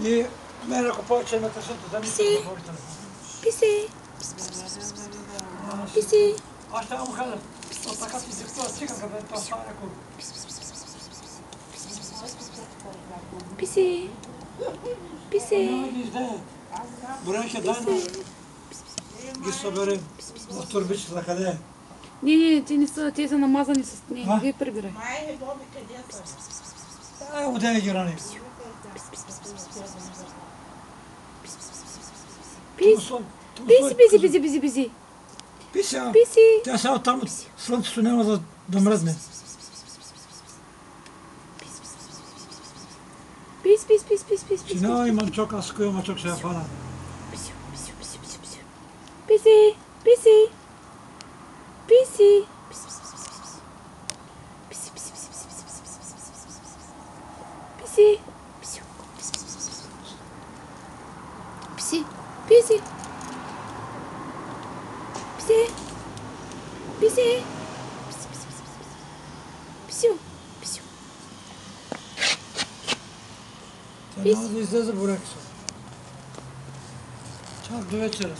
И мен ако повече ме тъщат, да ми се говорите. Писи. Писи. Аз ще му кажа, от така си се хтова циганка, да това става някой. Писи. Писи. Няма ги изде. Броенке, дай на ги съберем в турбичета, за къде е? Не, те са намазани с... Не, ги прибирай. Май, Боби, къде са? Отдеме ги рани. Писи. Пися. Писи. Тя сега там слънцето няма да мръзне. Пис. Че няма и манчок, аз кой манчок ще я фана. Писи. Тя няма да излезе бурекса. Чак до вечера.